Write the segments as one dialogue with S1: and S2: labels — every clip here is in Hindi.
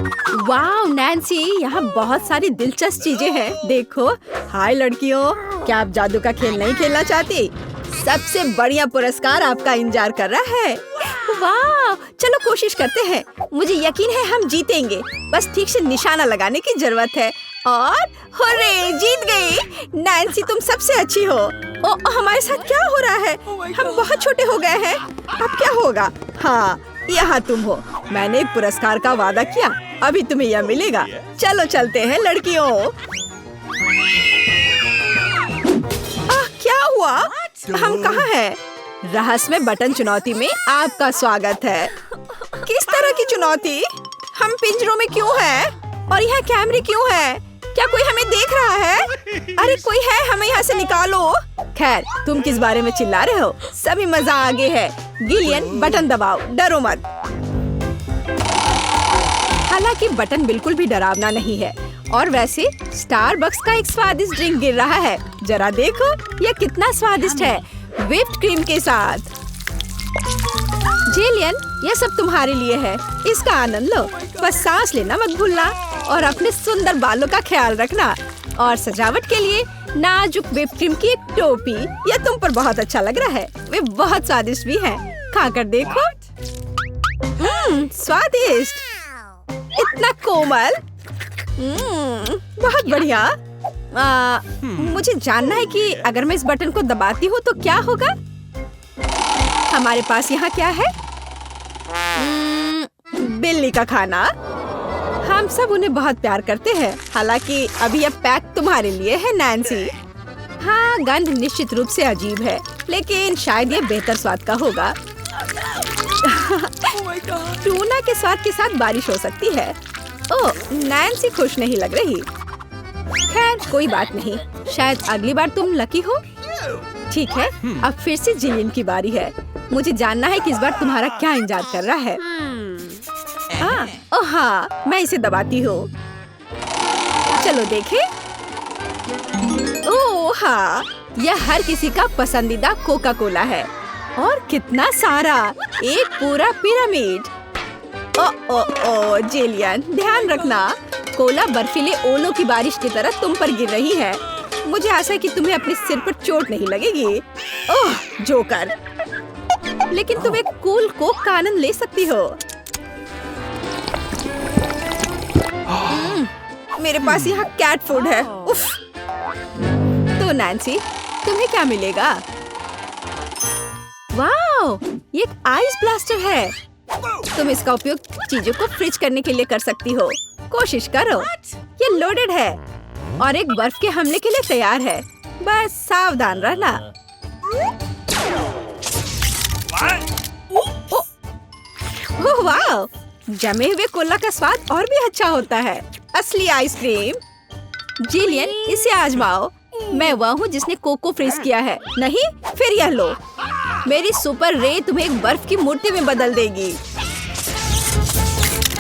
S1: वाह नैन्सी, यहाँ बहुत सारी दिलचस्प चीजें हैं। देखो। हाय लड़कियों, क्या आप जादू का खेल नहीं खेलना चाहती? सबसे बढ़िया पुरस्कार आपका इंतजार कर रहा है। वाह, चलो कोशिश करते हैं। मुझे यकीन है हम जीतेंगे। बस ठीक से निशाना लगाने की जरूरत है। और हुर्रे, जीत गई। नैन्सी तुम सबसे अच्छी हो। ओ, हमारे साथ क्या हो रहा है? हम बहुत छोटे हो गए हैं। अब क्या होगा? हाँ, यहाँ तुम हो। मैंने एक पुरस्कार का वादा किया, अभी तुम्हें यह मिलेगा। चलो चलते हैं लड़कियों। क्या हुआ? हम कहाँ हैं? रहस्यमय बटन चुनौती में आपका स्वागत है। किस तरह की चुनौती? हम पिंजरों में क्यों हैं? और यहाँ कैमरे क्यों हैं? क्या कोई हमें देख रहा है? अरे कोई है, हमें यहाँ से निकालो। खैर, तुम किस बारे में चिल्ला रहे हो? सभी मजा आगे है। गिलियन, बटन दबाओ, डरो मत। हालांकि बटन बिल्कुल भी डरावना नहीं है। और वैसे स्टारबक्स का एक स्वादिष्ट ड्रिंक गिर रहा है। जरा देखो, यह कितना स्वादिष्ट है, व्हिप्ड क्रीम के साथ। जिलियन, यह सब तुम्हारे लिए है। इसका आनंद लो। बस सांस लेना मत भूलना और अपने सुंदर बालों का ख्याल रखना। और सजावट के लिए नाजुक व्हिप्ड क्रीम की एक टोपी। यह तुम पर बहुत अच्छा लग रहा है। वे बहुत स्वादिष्ट भी हैं। खाकर देखो। स्वादिष्ट, इतना कोमल। बहुत बढ़िया। मुझे जानना है कि अगर मैं इस बटन को दबाती हूँ तो क्या होगा? हमारे पास यहाँ क्या है? बिल्ली का खाना। हम सब उन्हें बहुत प्यार करते हैं। हालांकि अभी यह पैक तुम्हारे लिए है नैन्सी। हाँ, गंध निश्चित रूप से अजीब है, लेकिन शायद यह बेहतर स्वाद का होगा। टूना के स्वाद के साथ बारिश हो सकती है। ओह, नैन्सी खुश नहीं लग रही। खैर, कोई बात नहीं। शायद अगली बार तुम लकी हो। ठीक है, अब फिर से जिलियन की बारी है। मुझे जानना है कि इस बार तुम्हारा क्या इंतजार कर रहा है। ओह हाँ, मैं इसे दबाती हूँ। चलो देखें। ओह हाँ, यह हर किसी का पसंदीदा कोका कोला है। और कितना सारा, एक पूरा पिरामिड। ओ जिलियन, ध्यान रखना। कोला बर्फीले ओलों की बारिश की तरह तुम पर गिर रही है। मुझे आशा है कि तुम्हें अपने सिर पर चोट नहीं लगेगी। ओह जोकर, लेकिन तुम एक कूल कोक का आनंद ले सकती हो। मेरे पास यहाँ कैट फूड है। उफ। तो नैन्सी, तुम्हें क्या मिलेगा? वाओ, ये एक आइस ब्लास्टर है। तुम इसका उपयोग चीजों को फ्रीज करने के लिए कर सकती हो। कोशिश करो। ये लोडेड है और एक बर्फ के हमले के लिए तैयार है। बस सावधान रहना। ओह वाह, जमे हुए कोला का स्वाद और भी अच्छा होता है। असली आइसक्रीम। जिलियन, इसे आजमाओ। मैं वह हूँ जिसने कोको फ्रीज किया है। नहीं, फिर यह लो। मेरी सुपर रे तुम्हें एक बर्फ की मूर्ति में बदल देगी।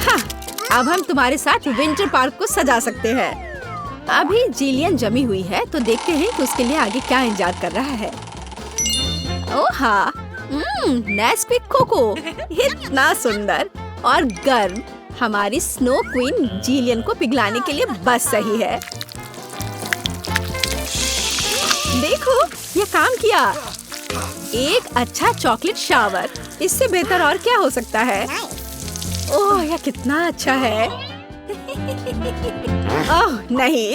S1: हाँ, अब हम तुम्हारे साथ विंटर पार्क को सजा सकते हैं। अभी जिलियन जमी हुई है, तो देखते हैं कि उसके लिए आगे क्या इंतजार कर रहा है। ओह हाँ, नेस्क्विक कोको, इतना सुंदर और गर्म। हमारी स्नो क्वीन जिलियन को पिघलाने के लिए बस सही है। देखो, ये काम किया। एक अच्छा चॉकलेट शावर, इससे बेहतर और क्या हो सकता है? ओह, यह कितना अच्छा है। ओह नहीं।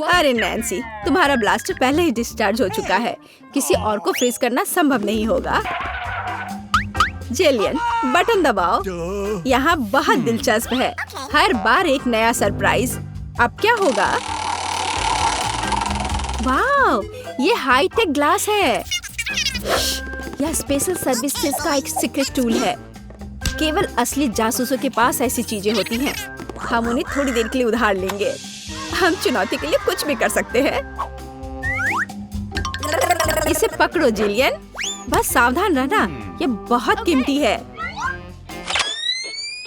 S1: अरे नैन्सी, तुम्हारा ब्लास्टर पहले ही डिस्चार्ज हो चुका है। किसी और को फ्रीज करना संभव नहीं होगा। जिलियन, बटन दबाओ। यहाँ बहुत दिलचस्प है। हर बार एक नया सरप्राइज। अब क्या होगा? वाह, ये हाईटेक ग्लास है। यह स्पेशल सर्विसेज का एक सीक्रेट टूल है। केवल असली जासूसों के पास ऐसी चीजें होती हैं। हम उन्हें थोड़ी देर के लिए उधार लेंगे। हम चुनौती के लिए कुछ भी कर सकते हैं। इसे पकड़ो जिलियन, बस सावधान रहना। ये बहुत कीमती है।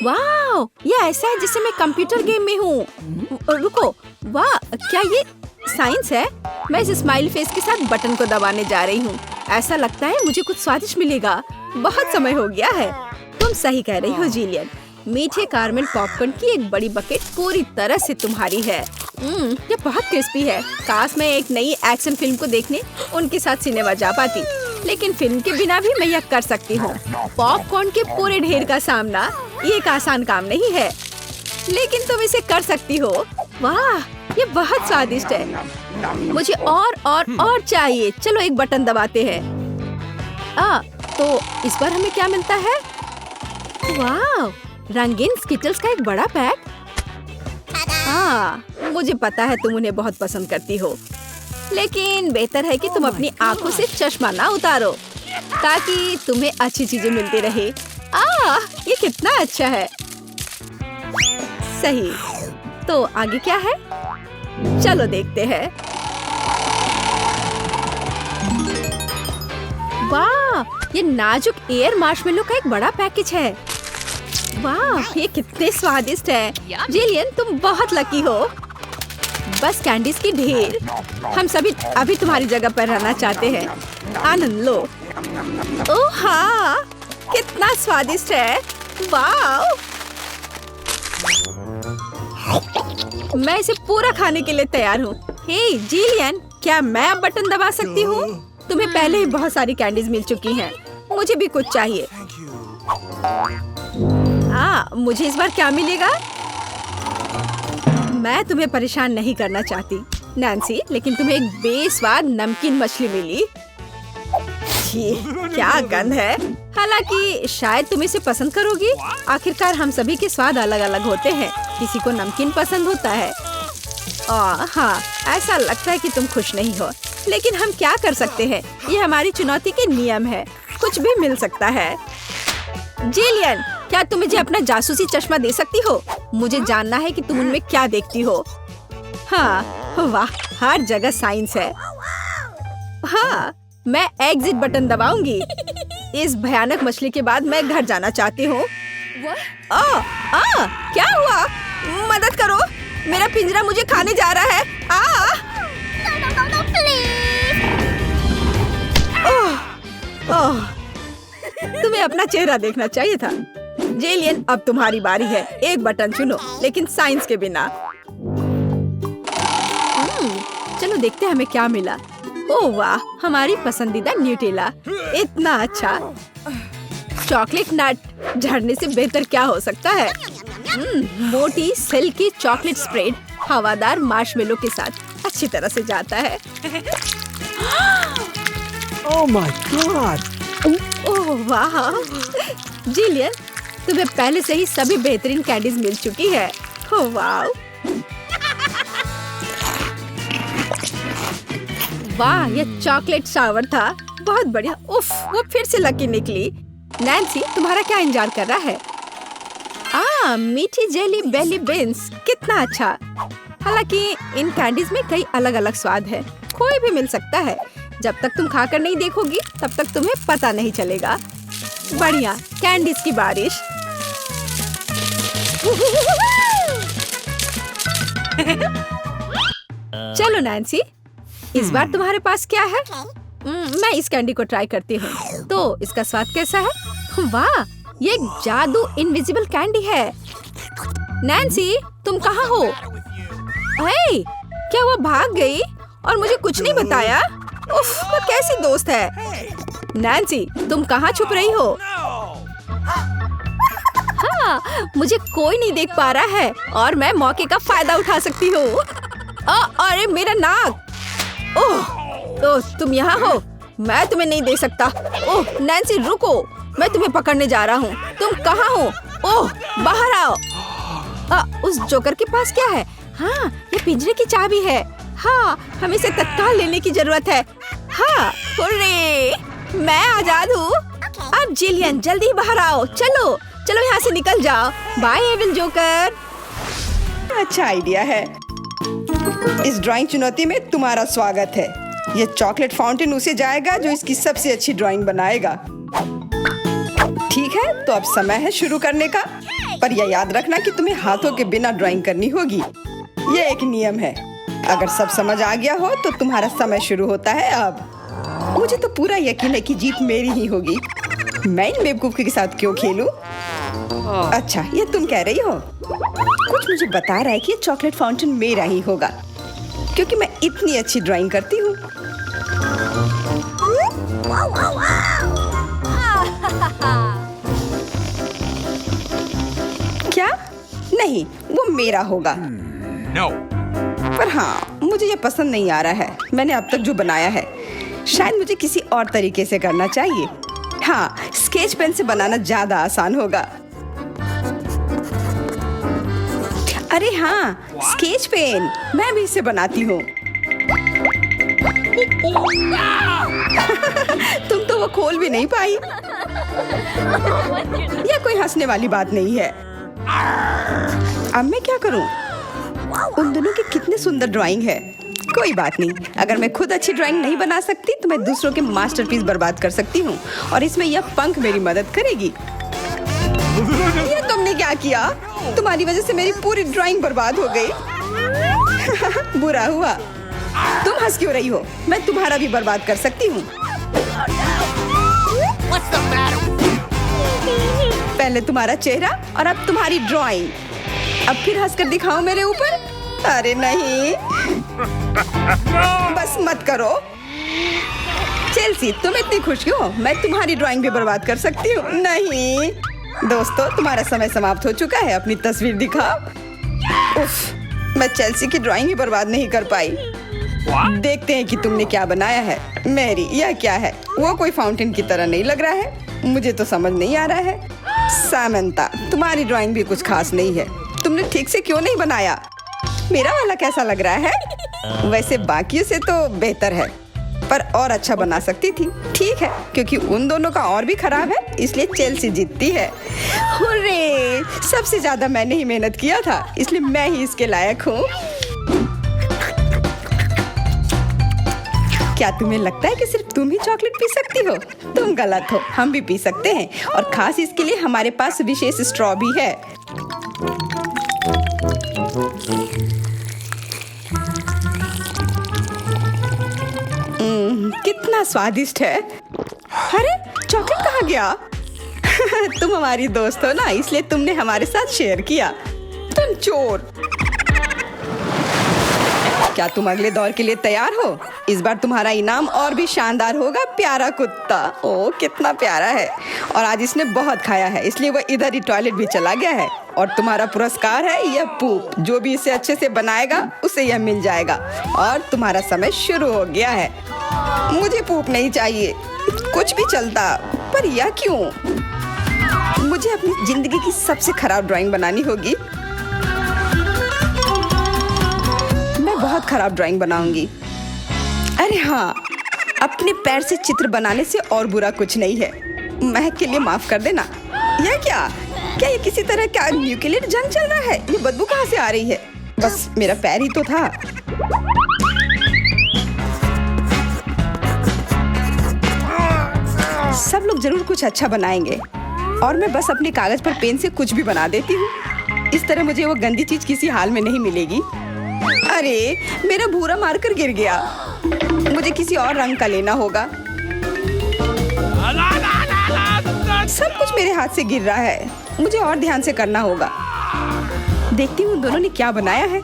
S1: वाह, ये ऐसा है जैसे मैं कंप्यूटर गेम में हूँ। रुको, वाह, क्या ये साइंस है? मैं इस स्माइल फेस के साथ बटन को दबाने जा रही हूँ। ऐसा लगता है मुझे कुछ स्वादिष्ट मिलेगा। बहुत समय हो गया है। तुम सही कह रही हो जिलियन, मीठे कारमेल पॉपकॉर्न की एक बड़ी बकेट पूरी तरह से तुम्हारी है। ये बहुत क्रिस्पी है। काश मैं एक नई एक्शन फिल्म को देखने उनके साथ सिनेमा जा पाती, लेकिन फिल्म के बिना भी मैं यह कर सकती हूँ। पॉपकॉर्न के पूरे ढेर का सामना ये एक आसान काम नहीं है, लेकिन तुम इसे कर सकती हो। वाह, ये बहुत स्वादिष्ट है। मुझे और चाहिए। चलो एक बटन दबाते हैं। तो इस बार हमें क्या मिलता है? वाह, रंगीन स्किटल्स का एक बड़ा पैक। मुझे पता है तुम उन्हें बहुत पसंद करती हो, लेकिन बेहतर है कि तुम अपनी आंखों से चश्मा ना उतारो ताकि तुम्हें अच्छी चीजें मिलती रहे। ये कितना अच्छा है। सही। तो आगे क्या है? चलो देखते हैं। वाह, ये नाजुक एयर मार्शमेलो का एक बड़ा पैकेज है। वाह, ये कितने स्वादिष्ट है। जिलियन, तुम बहुत लकी हो। बस कैंडीज की ढेर। हम सभी अभी तुम्हारी जगह पर रहना चाहते हैं। आनंद लो। ओह हाँ, कितना स्वादिष्ट है। वाह, मैं इसे पूरा खाने के लिए तैयार हूँ। हे जिलियन, क्या मैं अब बटन दबा सकती हूँ? तुम्हें पहले ही बहुत सारी कैंडीज मिल चुकी हैं। मुझे भी कुछ चाहिए। मुझे इस बार क्या मिलेगा? मैं तुम्हें परेशान नहीं करना चाहती नैन्सी, लेकिन तुम्हें एक बेस्वाद नमकीन मछली मिली। क्या गंध है। हालांकि शायद तुम इसे पसंद करोगी। आखिरकार हम सभी के स्वाद अलग अलग होते हैं। किसी को नमकीन पसंद होता है। हाँ, ऐसा लगता है कि तुम खुश नहीं हो, लेकिन हम क्या कर सकते हैं? ये हमारी चुनौती के नियम है। कुछ भी मिल सकता है। जिलियन, क्या तुम मुझे अपना जासूसी चश्मा दे सकती हो? मुझे जानना है कि तुम उनमें क्या देखती हो। वाह, हर जगह साइंस है। मैं एग्जिट बटन दबाऊंगी। इस भयानक मछली के बाद मैं घर जाना चाहती हूँ। क्या हुआ? मदद करो, मेरा पिंजरा मुझे खाने जा रहा है। तुम्हें अपना चेहरा देखना चाहिए था। जेलियन, अब तुम्हारी बारी है। एक बटन चुनो, लेकिन साइंस के बिना। चलो देखते हैं हमें क्या मिला। ओह वाह, हमारी पसंदीदा न्यूटेला। इतना अच्छा। चॉकलेट नट झड़ने से बेहतर क्या हो सकता है? मोटी सिल्की चॉकलेट स्प्रेड हवादार मार्शमेलो के साथ अच्छी तरह से जाता है।
S2: Oh my God!
S1: ओह वाह, जिलियन, तुम्हें पहले से ही सभी बेहतरीन कैंडीज मिल चुकी है। ओह वाह, वाह, ये चॉकलेट शावर था। बहुत बढ़िया। उफ, वो फिर से लकी निकली। नैन्सी, तुम्हारा क्या इंतजार कर रहा है? मीठी जेली बेली बीन्स, कितना अच्छा। हालांकि इन कैंडीज में कई अलग अलग स्वाद है। कोई भी मिल सकता है। जब तक तुम खाकर नहीं देखोगी, तब तक तुम्हें पता नहीं चलेगा। बढ़िया, कैंडीज की बारिश। चलो नैन्सी, इस बार तुम्हारे पास क्या है? मैं इस कैंडी को ट्राई करती हूँ। तो इसका स्वाद कैसा है? वाह, ये एक जादू इनविजिबल कैंडी है। नैन्सी, तुम कहाँ हो? हे, क्या वो भाग गई और मुझे कुछ नहीं बताया? उफ, वो कैसी दोस्त है। नैन्सी, तुम कहाँ छुप रही हो? मुझे कोई नहीं देख पा रहा है और मैं मौके का फायदा उठा सकती हूँ। अरे मेरा नाक। ओह, तुम यहाँ हो? मैं तुम्हें नहीं दे सकता। ओह नैन्सी, रुको, मैं तुम्हें पकड़ने जा रहा हूँ। तुम कहाँ हो? ओह, बाहर आओ। उस जोकर के पास क्या है? हाँ, ये पिंजरे की चाबी है। हाँ, हमें इसे तत्काल लेने की जरूरत है। हाँ, हुर्रे, मैं आजाद हूँ। अब जिलियन, जल्दी बाहर आओ। चलो चलो, यहाँ से निकल जाओ। Bye evil joker.
S3: अच्छा आइडिया है। इस ड्राइंग चुनौती में तुम्हारा स्वागत है। ये चॉकलेट फाउंटेन उसे जाएगा जो इसकी सबसे अच्छी ड्राइंग बनाएगा। ठीक है, तो अब समय है शुरू करने का। पर यह याद रखना कि तुम्हें हाथों के बिना ड्राइंग करनी होगी। ये एक नियम है। अगर सब समझ आ गया हो तो तुम्हारा समय शुरू होता है अब। मुझे तो पूरा यकीन है कि जीत मेरी ही होगी। मैं इन बेवकूफ के साथ क्यों खेलूं? अच्छा, ये तुम कह रही हो? कुछ मुझे बता रहा है कि ये चॉकलेट फाउंटेन मेरा ही होगा, क्योंकि मैं इतनी अच्छी ड्राइंग करती हूँ। क्या? नहीं, वो मेरा होगा।
S2: No.
S3: पर हाँ, मुझे ये पसंद नहीं आ रहा है। मैंने अब तक जो बनाया है, शायद मुझे किसी और तरीके से करना चाहिए। हाँ, स्केच पेन से बनाना ज्यादा आसान होगा। अरे हाँ, स्केच पेन, मैं भी इसे बनाती हूँ। तुम तो वो खोल भी नहीं पाई। यह कोई हंसने वाली बात नहीं है। अब मैं क्या करूँ? उन दोनों की कितने सुंदर ड्राइंग है। कोई बात नहीं, अगर मैं खुद अच्छी ड्राइंग नहीं बना सकती तो मैं दूसरों के मास्टरपीस बर्बाद कर सकती हूँ, और इसमें यह पंख मेरी मदद करेगी। ये तुमने क्या किया? तुम्हारी वजह से मेरी पूरी ड्राइंग बर्बाद हो गई। बुरा हुआ। तुम हंस क्यों रही हो? मैं तुम्हारा भी बर्बाद कर सकती हूँ। पहले तुम्हारा चेहरा और अब तुम्हारी ड्राइंग। अब फिर हंसकर दिखाओ मेरे ऊपर। अरे नहीं, बस मत करो। चेल्सी, तुम इतनी खुश क्यों? मैं तुम्हारी ड्राइंग भी बर्बाद कर सकती हूँ। नहीं दोस्तों, तुम्हारा समय समाप्त हो चुका है। अपनी तस्वीर दिखाओ। उफ, मैं चेल्सी की ड्राइंग ही बर्बाद नहीं कर पाई। देखते हैं कि तुमने क्या बनाया है। मैरी, यह क्या है? वो कोई फाउंटेन की तरह नहीं लग रहा है। मुझे तो समझ नहीं आ रहा है। सामंता, तुम्हारी ड्राइंग भी कुछ खास नहीं है। तुमने ठीक से क्यों नहीं बनाया? मेरा वाला कैसा लग रहा है? वैसे बाकियों से तो बेहतर है, पर और अच्छा बना सकती थी। ठीक है, क्योंकि उन दोनों का और भी खराब है, इसलिए चेल्सी जीतती है। हुर्रे! सबसे ज्यादा मैंने ही मेहनत किया था, इसलिए मैं ही इसके लायक हूँ। क्या तुम्हें लगता है कि सिर्फ तुम ही चॉकलेट पी सकती हो? तुम गलत हो, हम भी पी सकते हैं, और खास इसके लिए हमारे पास विशेष स्ट्रॉ भी है। कितना स्वादिष्ट है। अरे, चॉकलेट कहाँ गया? तुम हमारी दोस्त हो ना, इसलिए तुमने हमारे साथ शेयर किया। तुम चोर। क्या तुम अगले दौर के लिए तैयार हो? इस बार तुम्हारा इनाम और भी शानदार होगा, प्यारा कुत्ता। ओह, कितना प्यारा है। और आज इसने बहुत खाया है, इसलिए वह इधर ही टॉयलेट भी चला गया है। और तुम्हारा पुरस्कार है यह पूप। जो भी इसे अच्छे से बनाएगा उसे यह मिल जाएगा। और तुम्हारा समय शुरू हो गया है। मुझे पूप नहीं चाहिए, कुछ भी चलता, पर यह क्यों? मुझे अपनी जिंदगी की सबसे खराब ड्राइंग बनानी होगी। मैं बहुत खराब ड्राइंग बनाऊंगी। अरे हाँ, अपने पैर से चित्र बनाने से और बुरा कुछ नहीं है। महक के लिए माफ कर देना। यह क्या ये किसी तरह का न्यूक्लियर जंग चल रहा है? ये बदबू कहाँ से आ रही है? बस मेरा पैर ही तो था। सब लोग जरूर कुछ अच्छा बनाएंगे, और मैं बस अपने कागज पर पेन से कुछ भी बना देती हूँ। इस तरह मुझे वो गंदी चीज किसी हाल में नहीं मिलेगी। अरे, मेरा भूरा मार्कर गिर गया। मुझे किसी और रंग का लेना होगा। सब कुछ मेरे हाथ से गिर रहा है। मुझे और ध्यान से करना होगा। देखती हूँ दोनों ने क्या बनाया है।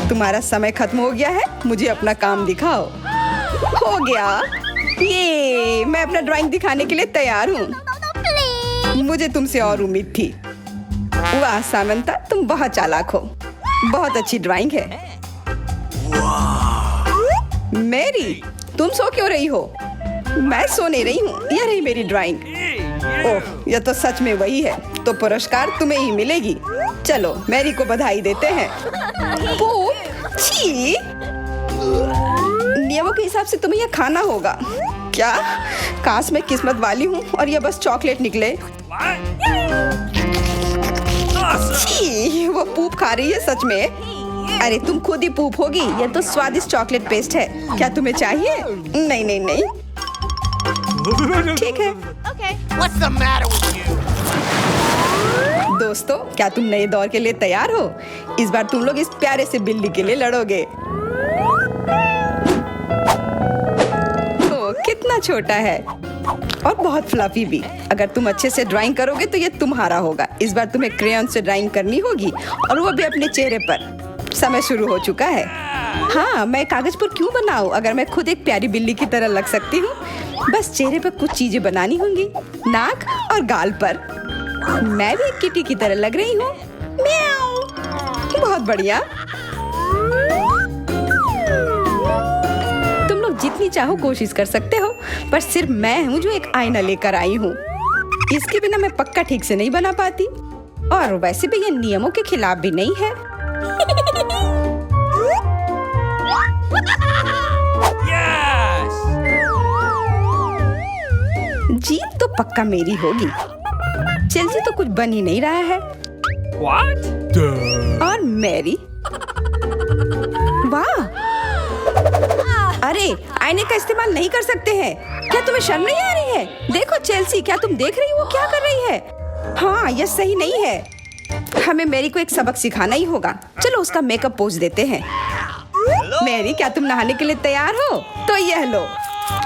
S3: तुम्हारा समय खत्म हो गया है, मुझे अपना काम दिखाओ। हो गया। ये मैं अपना ड्राइंग दिखाने के लिए तैयार हूँ। मुझे तुमसे और उम्मीद थी। वाह सामंता, तुम बहुत चालाक हो। बहुत अच्छी ड्राइंग है। मैरी, तुम सो क्यों रही हो? मैं सो नहीं रही हूँ, यह रही मेरी ड्राइंग। ओह, यह तो सच में वही है। तो पुरस्कार तुम्हें ही मिलेगी। चलो, मैरी को बधाई देते हैं। छी! नियमों के हिसाब से तुम्हें यह खाना होगा। क्या? काश मैं किस्मत वाली हूँ और यह बस चॉकलेट निकले। छी! वो पूप खा रही है सच में। अरे, तुम खुद ही पूप होगी। यह तो स्वादिष्ट चॉकलेट पेस्ट है। क्या तुम्हें चाहिए? नहीं नहीं नहीं। ठीक है।
S2: What's the matter with you?
S3: दोस्तों, क्या तुम नए दौर के लिए तैयार हो? इस बार तुम लोग इस प्यारे से बिल्ली के लिए लड़ोगे। ओह, कितना छोटा है। और बहुत फ्लफी भी। अगर तुम अच्छे से ड्राइंग करोगे तो ये तुम्हारा होगा। इस बार तुम्हें क्रेयॉन से ड्राइंग करनी होगी और वो भी अपने चेहरे पर। समय शुरू हो चुका है। हाँ, मैं कागज पर क्यों बनाऊं अगर मैं खुद एक प्यारी बिल्ली की तरह लग सकती हूँ। बस चेहरे पर कुछ चीजें बनानी होंगी, नाक और गाल पर। मैं भी एक किटी की तरह लग रही हूँ। म्याऊ। बहुत बढ़िया। तुम लोग जितनी चाहो कोशिश कर सकते हो, पर सिर्फ मैं हूँ जो एक आईना लेकर आई हूँ। इसके बिना मैं पक्का ठीक से नहीं बना पाती, और वैसे भी ये नियमों के खिलाफ भी नहीं है।
S2: Yes!
S3: जीत तो पक्का मेरी होगी। चेल्सी तो कुछ बन ही नहीं रहा है।
S2: What?
S3: और मैरी, वाह! अरे, आईने का इस्तेमाल नहीं कर सकते हैं। क्या तुम्हें शर्म नहीं आ रही है? देखो चेल्सी, क्या तुम देख रही हो वो क्या कर रही है? हाँ, यह सही नहीं है। हमें मैरी को एक सबक सिखाना ही होगा। चलो उसका मेकअप पोज देते हैं। मैरी, क्या तुम नहाने के लिए तैयार हो? तो यह लो।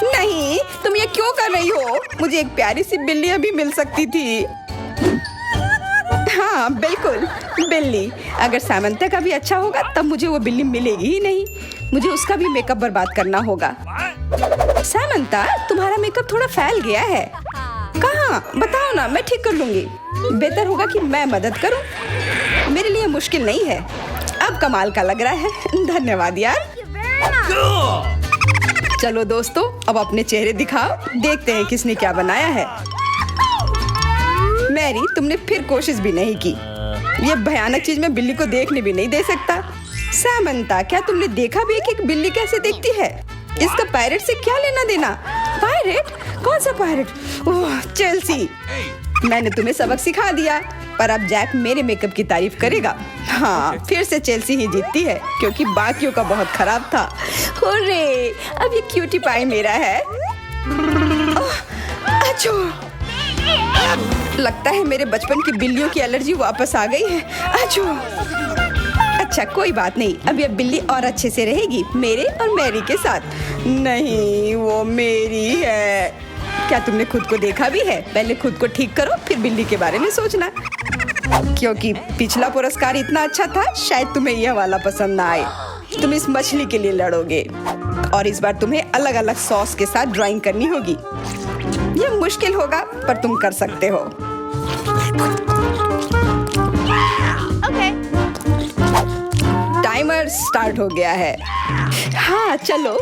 S3: नहीं, तुम ये क्यों कर रही हो? मुझे एक प्यारी सी बिल्ली अभी मिल सकती थी। हाँ, बिल्कुल, बिल्ली। अगर सामंता का भी अच्छा होगा तब मुझे वो बिल्ली मिलेगी ही नहीं। मुझे उसका भी मेकअप बर्बाद करना होगा। सामंता, तुम्हारा मेकअप थोड़ा फैल गया है। कहाँ? बताओ ना, मैं ठीक कर लूंगी। बेहतर होगा कि मैं मदद करूं। मेरे लिए मुश्किल नहीं है। अब कमाल का लग रहा है। धन्यवाद यार। चलो दोस्तों, अब अपने चेहरे दिखाओ। देखते हैं किसने क्या बनाया है। मैरी, तुमने फिर कोशिश भी नहीं की। ये भयानक चीज मैं बिल्ली को देखने भी नहीं दे सकता। सामंता, क्या तुमने देखा भी है कि एक बिल्ली कैसे देखती है? इसका पायरेट से क्या लेना देना? पायरेट? कौन सा पायरेट? ओह, चेल्सी, मैंने तुम्हें सबक सिखा दिया, पर अब जैक मेरे मेकअप की तारीफ करेगा। हाँ, फिर से चेल्सी ही जीतती है क्योंकि बाकियों का बहुत खराब था। हुर्रे, अब ये क्यूटी पाई मेरा है। अच्छो, लगता है मेरे बचपन की बिल्लियों की एलर्जी वापस आ गई है। अच्छो। अच्छा, कोई बात नहीं। अब ये बिल्ली और अच्छे से रहेगी मेरे और मैरी के साथ। नहीं, वो मेरी है। क्या तुमने खुद को देखा भी है? पहले खुद को ठीक करो, फिर बिल्ली के बारे में सोचना। क्योंकि पिछला पुरस्कार इतना अच्छा था, शायद तुम्हें यह वाला पसंद ना आए। तुम इस मछली के लिए लड़ोगे और इस बार तुम्हें अलग अलग सॉस के साथ ड्राइंग करनी होगी। यह मुश्किल होगा, पर तुम कर सकते हो। टाइमर स्टार्ट हो गया है। हाँ, चलो,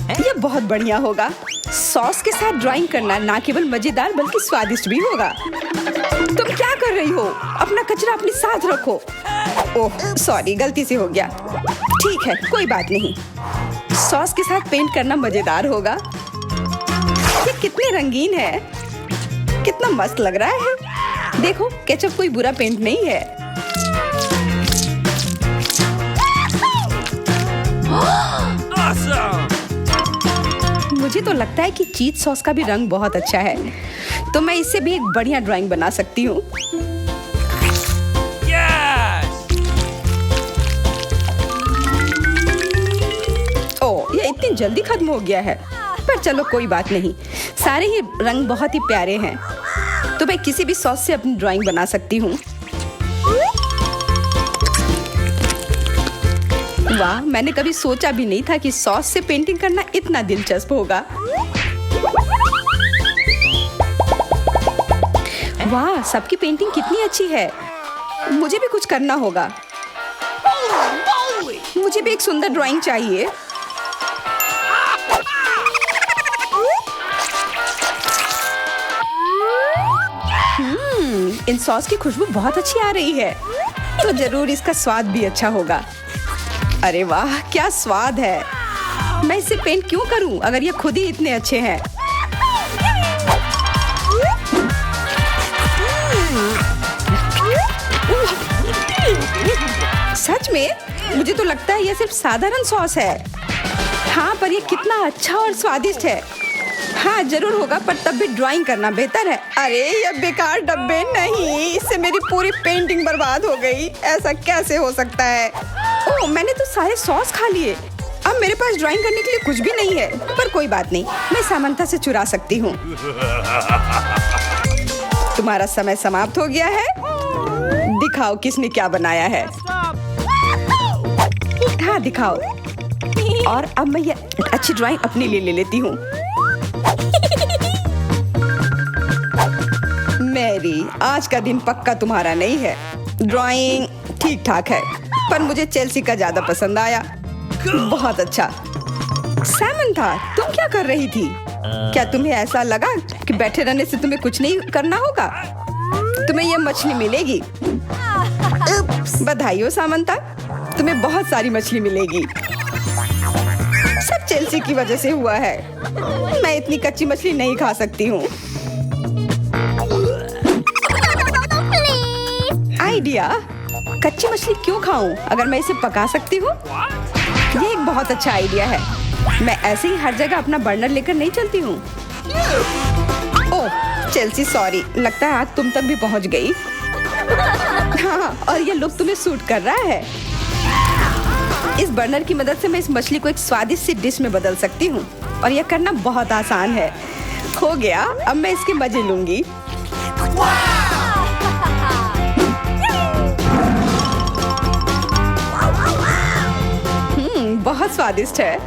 S3: यह बहुत बढ़िया होगा। सॉस के साथ ड्राइंग करना ना केवल मजेदार बल्कि स्वादिष्ट भी होगा। तुम क्या कर रही हो? अपना कचरा अपने साथ रखो। ओह, सॉरी, गलती से हो गया। ठीक है, कोई बात नहीं। सॉस के साथ पेंट करना मजेदार होगा। ये कितने रंगीन है, कितना मस्त लग रहा है। देखो, केचप कोई बुरा पेंट नहीं है।
S2: Awesome!
S3: मुझे तो लगता है कि चीज सॉस का भी रंग बहुत अच्छा है, तो मैं इससे भी एक बढ़िया ड्राइंग बना सकती हूँ।
S2: Yes!
S3: ओह, ये इतनी जल्दी खत्म हो गया है। पर चलो, कोई बात नहीं। सारे ही रंग बहुत ही प्यारे हैं, तो मैं किसी भी सॉस से अपनी ड्राइंग बना सकती हूँ। वाह, मैंने कभी सोचा भी नहीं था कि सॉस से पेंटिंग करना इतना दिलचस्प होगा। वाह, सबकी पेंटिंग कितनी अच्छी है। मुझे भी कुछ करना होगा। मुझे भी एक सुंदर ड्राइंग चाहिए। इन सॉस की खुशबू बहुत अच्छी आ रही है, तो जरूर इसका स्वाद भी अच्छा होगा। अरे वाह, क्या स्वाद है। मैं इसे पेंट क्यों करूं अगर ये खुद ही इतने अच्छे हैं। सच में? मुझे तो लगता है ये सिर्फ साधारण सॉस है। हाँ, पर ये कितना अच्छा और स्वादिष्ट है। हाँ, जरूर होगा, पर तब भी ड्राइंग करना बेहतर है। अरे, ये बेकार डब्बे नहीं, इससे मेरी पूरी पेंटिंग बर्बाद हो गई। ऐसा कैसे हो सकता है? ओह, मैंने तो सारे सॉस खा लिए। अब मेरे पास ड्राइंग करने के लिए कुछ भी नहीं है, पर कोई बात नहीं, मैं सामंथा से चुरा सकती हूँ। तुम्हारा समय समाप्त हो गया है। दिखाओ किसने क्या बनाया है। हाँ दिखाओ। और अब मैं ये अच्छी ड्राइंग अपने लिए ले लेती हूँ। मैरी, आज का दिन पक्का तुम्हारा नहीं है। ड्राइंग ठीक ठाक है, पर मुझे चेल्सी का ज्यादा पसंद आया। बहुत अच्छा। सामंथा, तुम क्या कर रही थी? क्या तुम्हें ऐसा लगा कि बैठे रहने से तुम्हें कुछ नहीं करना होगा? तुम्हें यह मछली मिलेगी। बधाई हो सामंथा, तुम्हें बहुत सारी मछली मिलेगी। सब चेल्सी की वजह से हुआ है। मैं इतनी कच्ची मछली नहीं खा सकती हूँ। आइडिया, कच्ची मछली क्यों खाऊं अगर मैं इसे पका सकती हूँ? ये एक बहुत अच्छा आइडिया है। मैं ऐसे ही हर जगह अपना बर्नर लेकर नहीं चलती हूँ। ओह चेल्सी, सॉरी, लगता है आग तुम तक भी पहुँच गई। हाँ, और ये लुक तुम्हें सूट कर रहा है। इस बर्नर की मदद से मैं इस मछली को एक स्वादिष्ट सी डिश में बदल सकती हूँ, और यह करना बहुत आसान है। हो गया, अब मैं इसके मजे लूंगी। बहुत स्वादिष्ट है।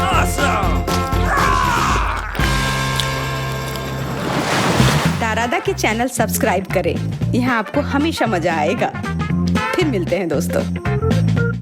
S2: Awesome!
S3: तारादा के चैनल सब्सक्राइब करें, यहाँ आपको हमेशा मजा आएगा। फिर मिलते हैं दोस्तों।